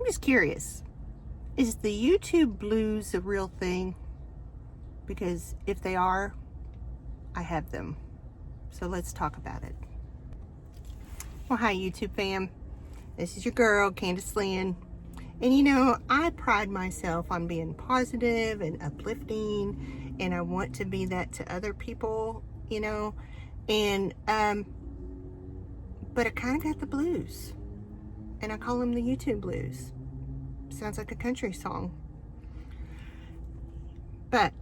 I'm just curious. Is the YouTube blues a real thing? Because if they are, I have them. So let's talk about it. Well, hi YouTube fam. This is your girl, Candace Lynn. And you know, I pride myself on being positive and uplifting, and I want to be that to other people, you know. And but I kind of got the blues, and I call them the YouTube blues. Sounds like a country song. But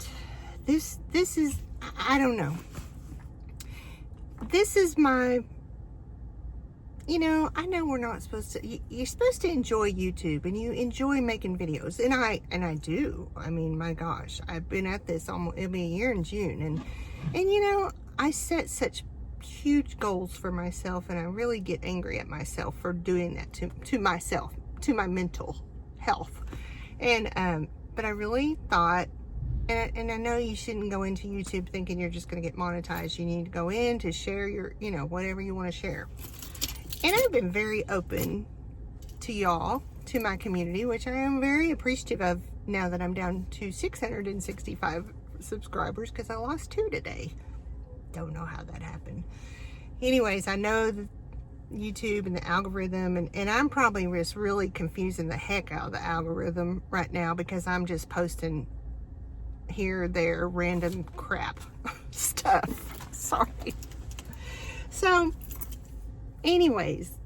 this is, I don't know. This is my, you know, I know we're not supposed to, you're supposed to enjoy YouTube, and you enjoy making videos, and I do. I mean, my gosh, I've been at this almost, it'll be a year in June, and you know, I set such huge goals for myself, and I really get angry at myself for doing that to myself, to my mental health. And but I really thought, and I know you shouldn't go into YouTube thinking you're just going to get monetized. You need to go in to share your, you know, whatever you want to share. And I've been very open to y'all, to my community, which I am very appreciative of now that I'm down to 665 subscribers, because I lost 2 today. Don't know how that happened. Anyways, I know that YouTube and the algorithm, and I'm probably just really confusing the heck out of the algorithm right now, because I'm just posting here, there, random crap stuff. Sorry. So anyways,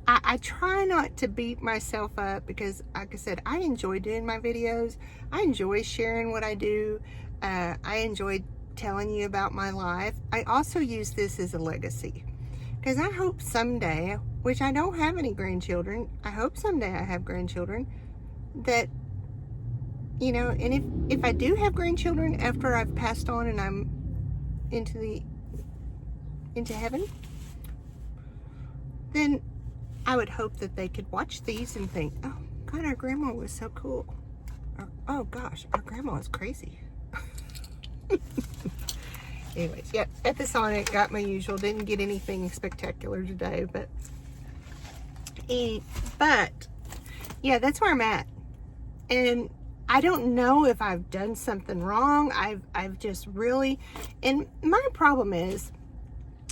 I try not to beat myself up, because like I said, I enjoy doing my videos. I enjoy sharing what I do. I enjoy telling you about my life. I also use this as a legacy, because I hope someday, which I don't have any grandchildren, I hope someday I have grandchildren, that, you know, and if I do have grandchildren after I've passed on and I'm into heaven, then I would hope that they could watch these and think, oh God, our grandma was so cool. Or, oh gosh, our grandma was crazy. Anyways, yeah, episodic, got my usual. Didn't get anything spectacular today, but yeah, that's where I'm at. And I don't know if I've done something wrong. I've just really, and my problem is,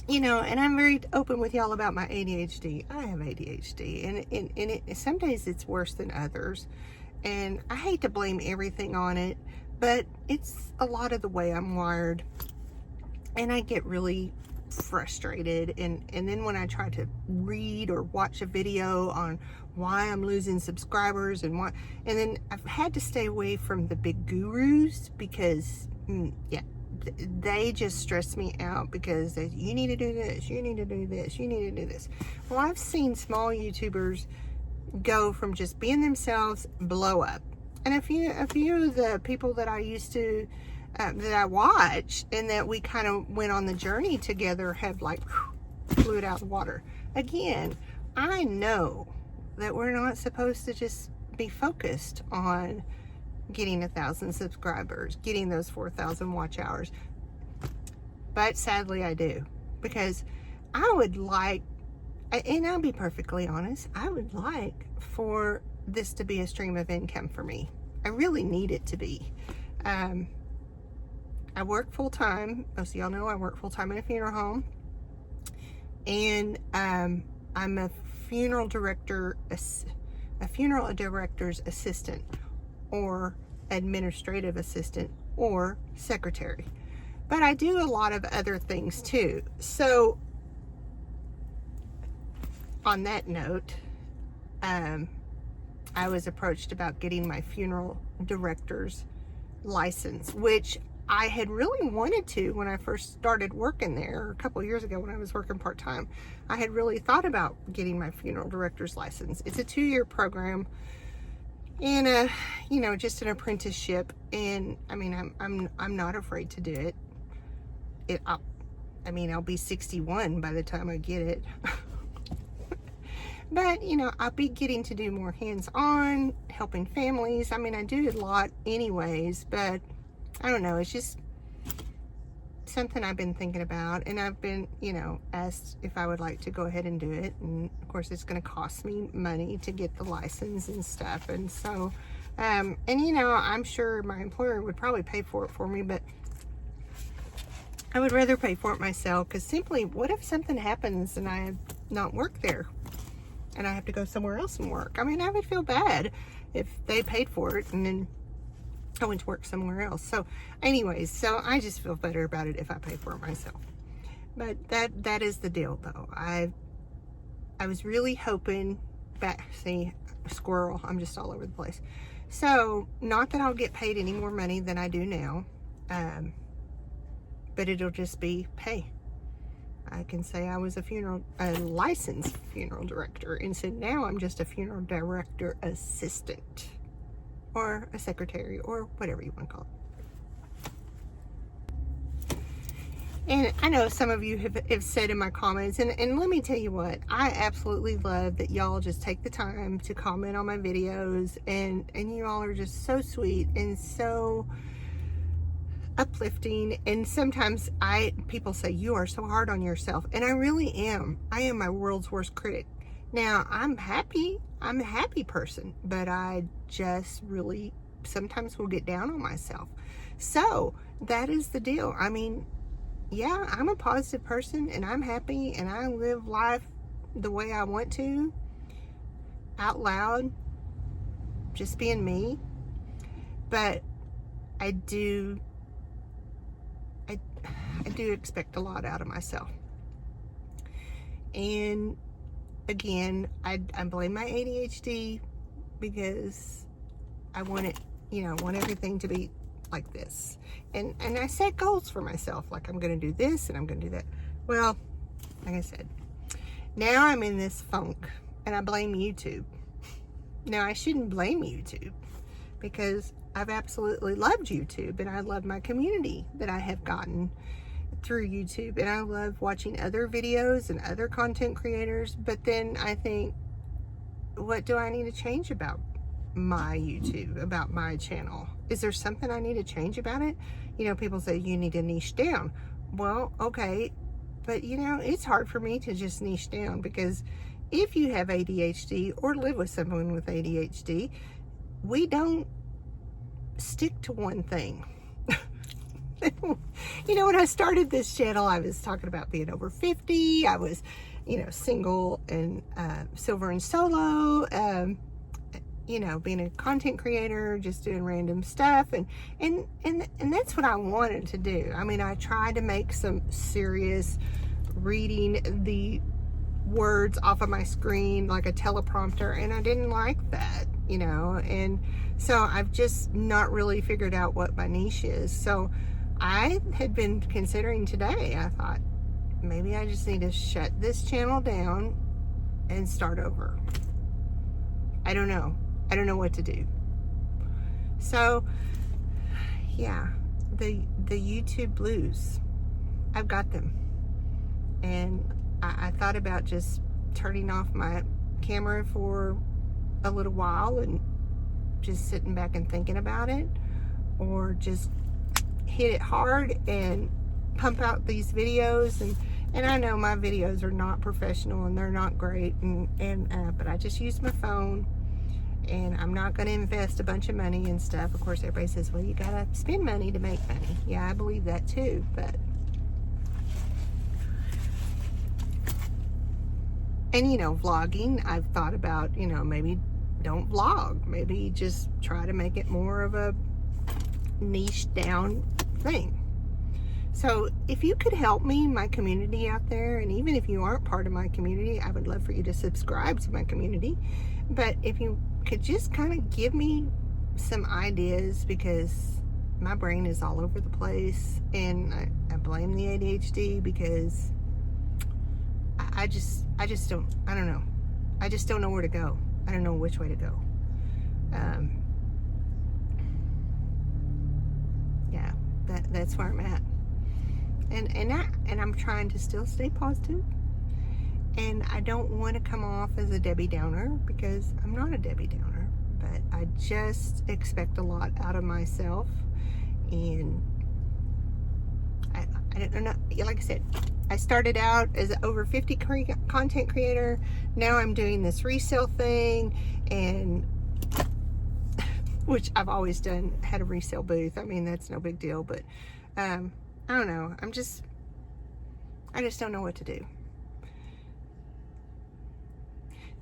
you know, and I'm very open with y'all about my ADHD. I have ADHD, and some days it's worse than others. And I hate to blame everything on it, but it's a lot of the way I'm wired. And I get really frustrated. And then when I try to read or watch a video on why I'm losing subscribers and then I've had to stay away from the big gurus, because, yeah, they just stress me out, because you need to do this, you need to do this, you need to do this. Well, I've seen small YouTubers go from just being themselves, blow up. And a few of the people that I used to, that I watched and that we kind of went on the journey together have like blew it out of the water. Again, I know that we're not supposed to just be focused on getting 1,000 subscribers, getting those 4,000 watch hours. But sadly I do, because I would like, and I'll be perfectly honest, I would like for this to be a stream of income for me. I really need it to be. I work full-time. Most of y'all know I work full-time in a funeral home. And I'm a funeral director's assistant, or administrative assistant, or secretary. But I do a lot of other things too. So on that note, I was approached about getting my funeral director's license, which I had really wanted to when I first started working there a couple years ago when I was working part-time. I had really thought about getting my funeral director's license. It's a 2-year program, and you know, just an apprenticeship. And I mean, I'm not afraid to do it. I mean, I'll be 61 by the time I get it. But, you know, I'll be getting to do more hands-on, helping families. I mean, I do a lot anyways, but I don't know. It's just, something I've been thinking about, and I've been, you know, asked if I would like to go ahead and do it. And of course, it's going to cost me money to get the license and stuff. And so, and you know, I'm sure my employer would probably pay for it for me, but I would rather pay for it myself, because simply, what if something happens and I not work there and I have to go somewhere else and work? I mean, I would feel bad if they paid for it and then I went to work somewhere else. So anyways, so I just feel better about it if I pay for it myself. But that is the deal, though. I was really hoping see, squirrel, I'm just all over the place. So, not that I'll get paid any more money than I do now, but it'll just be pay. I can say I was a licensed funeral director, and so now I'm just a funeral director assistant, or a secretary, or whatever you want to call it. And I know some of you have said in my comments, and let me tell you what, I absolutely love that y'all just take the time to comment on my videos, and you all are just so sweet and so uplifting. And sometimes people say, you are so hard on yourself, and I really am. I am my world's worst critic. Now, I'm a happy person, but I just really sometimes will get down on myself. So that is the deal. I mean, yeah, I'm a positive person, and I'm happy, and I live life the way I want to, out loud, just being me. But I do expect a lot out of myself. And again, I blame my ADHD, because I want it, you know, I want everything to be like this. And I set goals for myself, like I'm going to do this and I'm going to do that. Well, like I said, now I'm in this funk, and I blame YouTube. Now, I shouldn't blame YouTube, because I've absolutely loved YouTube, and I love my community that I have gotten through YouTube, and I love watching other videos and other content creators. But then I think, what do I need to change about my YouTube, about my channel? Is there something I need to change about it? You know, people say you need to niche down. Well, okay, but you know, it's hard for me to just niche down, because if you have ADHD or live with someone with ADHD, we don't stick to one thing. You know, when I started this channel, I was talking about being over 50. I was, you know, single and silver and solo, you know, being a content creator, just doing random stuff, and that's what I wanted to do. I mean, I tried to make some serious reading the words off of my screen like a teleprompter, and I didn't like that, you know, and so I've just not really figured out what my niche is. So I had been considering today, I thought, maybe I just need to shut this channel down and start over. I don't know what to do. So yeah, the YouTube blues, I've got them. And I thought about just turning off my camera for a little while and just sitting back and thinking about it, or just hit it hard and pump out these videos. And I know my videos are not professional and they're not great, but I just use my phone, and I'm not going to invest a bunch of money and stuff. Of course, everybody says, well, you got to spend money to make money. Yeah, I believe that too, but and you know, vlogging, I've thought about, you know, maybe don't vlog, maybe just try to make it more of a niche down thing. So if you could help me, my community out there, and even if you aren't part of my community, I would love for you to subscribe to my community. But if you could just kind of give me some ideas, because my brain is all over the place, and I blame the ADHD, because I just don't, I don't know. I just don't know where to go. I don't know which way to go. Yeah, that's where I'm at. And I'm trying to still stay positive. And I don't want to come off as a Debbie Downer, because I'm not a Debbie Downer, but I just expect a lot out of myself. And I don't know. Like I said, I started out as an over 50 content creator. Now I'm doing this resale thing, and which I've always done, had a resale booth. I mean, that's no big deal, but I don't know. I just don't know what to do.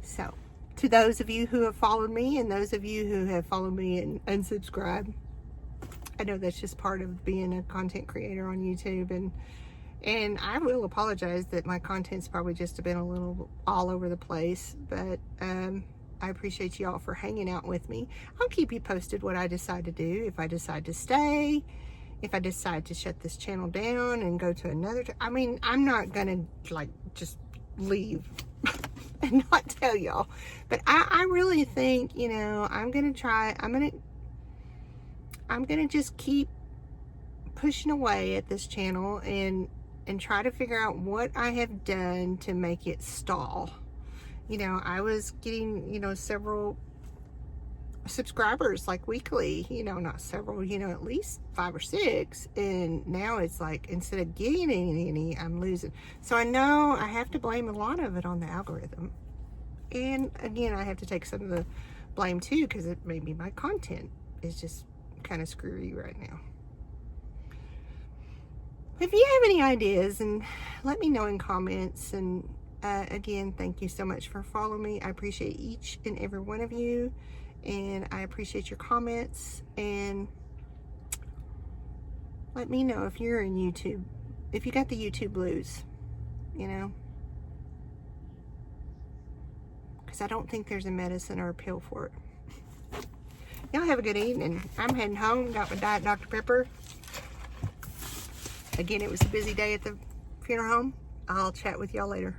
So, to those of you who have followed me, and those of you who have followed me and unsubscribed, I know that's just part of being a content creator on YouTube, and I will apologize that my content's probably just been a little all over the place, but I appreciate y'all for hanging out with me. I'll keep you posted what I decide to do, if I decide to stay, if I decide to shut this channel down and go to another. I mean, I'm not gonna like just leave and not tell y'all, but I really think, you know, I'm gonna just keep pushing away at this channel and try to figure out what I have done to make it stall. You know, I was getting, you know, several subscribers like weekly, you know, not several, you know, at least 5 or 6, and now it's like, instead of getting any, I'm losing. So I know I have to blame a lot of it on the algorithm, and again, I have to take some of the blame too, because it maybe my content is just kind of screwy right now. If you have any ideas, and let me know in comments, and again, thank you so much for following me. I appreciate each and every one of you, and I appreciate your comments, and let me know if you're in YouTube, if you got the YouTube blues, you know, because I don't think there's a medicine or a pill for it. Y'all have a good evening. I'm heading home, got my Diet Dr. Pepper. Again, it was a busy day at the funeral home. I'll chat with y'all later.